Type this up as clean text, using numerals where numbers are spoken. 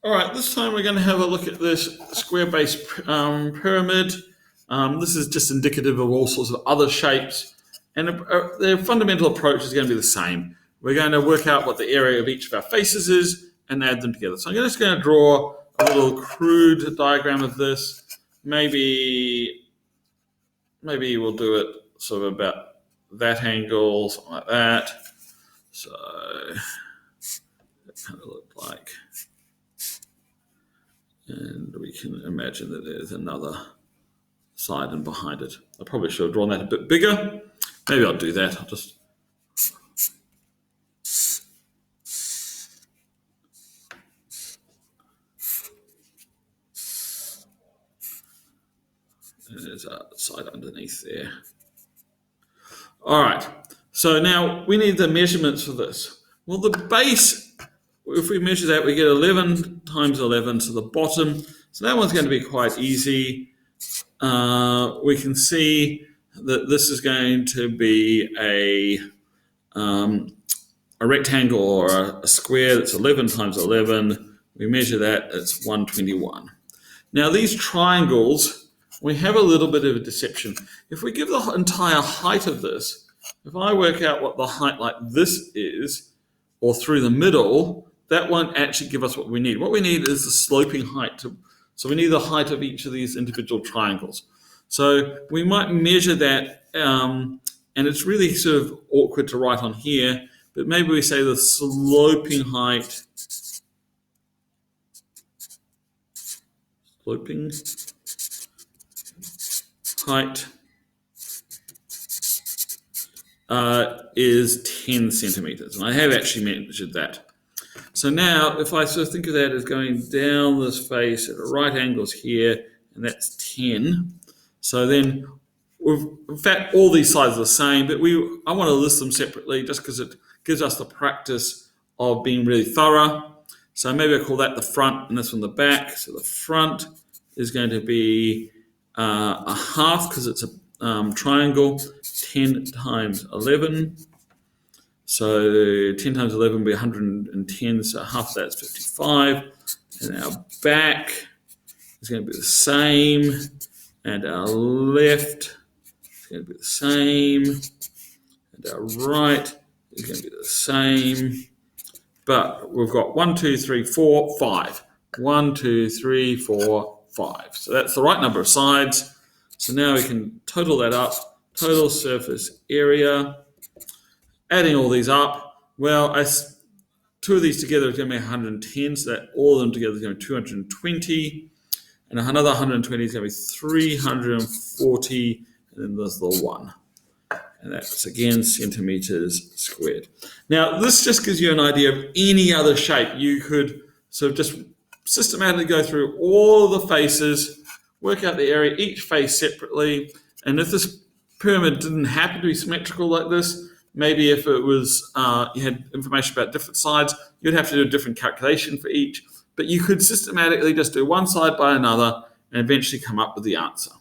All right, this time we're going to have a look at this square base pyramid. This is just indicative of all sorts of other shapes, and the fundamental approach is going to be the same. We're going to work out what the area of each of our faces is and add them together. So I'm just going to draw a little crude diagram of this. Maybe we'll do it sort of about that angle, something like that. So that kind of look like. And we can imagine that there's another side and behind it. I probably should have drawn that a bit bigger. Maybe I'll do that. I'll just there's a side underneath there. All right. So now we need the measurements for this. Well, the base, if we measure that, we get 11 times 11 to the bottom. So that one's going to be quite easy. We can see that this is going to be a rectangle or a square that's 11 times 11. We measure that, it's 121. Now these triangles, we have a little bit of a deception. If we give the entire height of this, if I work out what the height like this is, or through the middle, that won't actually give us what we need. What we need is the sloping height. So we need the height of each of these individual triangles. So we might measure that, and it's really sort of awkward to write on here, but maybe we say the sloping height is 10 centimeters. And I have actually measured that. So now if I sort of think of that as going down this face at right angles here, and that's 10. So then, in fact, all these sides are the same, but I want to list them separately just because it gives us the practice of being really thorough. So maybe I call that the front and this one the back. So the front is going to be a half because it's a triangle, 10 times 11. So 10 times 11 will be 110, so half of that's 55. And our back is going to be the same. And our left is going to be the same. And our right is going to be the same. But we've got 1, 2, 3, 4, 5. 1, 2, 3, 4, 5. So that's the right number of sides. So now we can total that up. Total surface area. Adding all these up, well, two of these together is going to be 110, so that all of them together is going to be 220, and another 120 is going to be 340, and then there's the 1. And that's, again, centimeters squared. Now, this just gives you an idea of any other shape. You could sort of just systematically go through all the faces, work out the area, each face separately, and if this pyramid didn't happen to be symmetrical like this, maybe if it was, you had information about different sides, you'd have to do a different calculation for each. But you could systematically just do one side by another and eventually come up with the answer.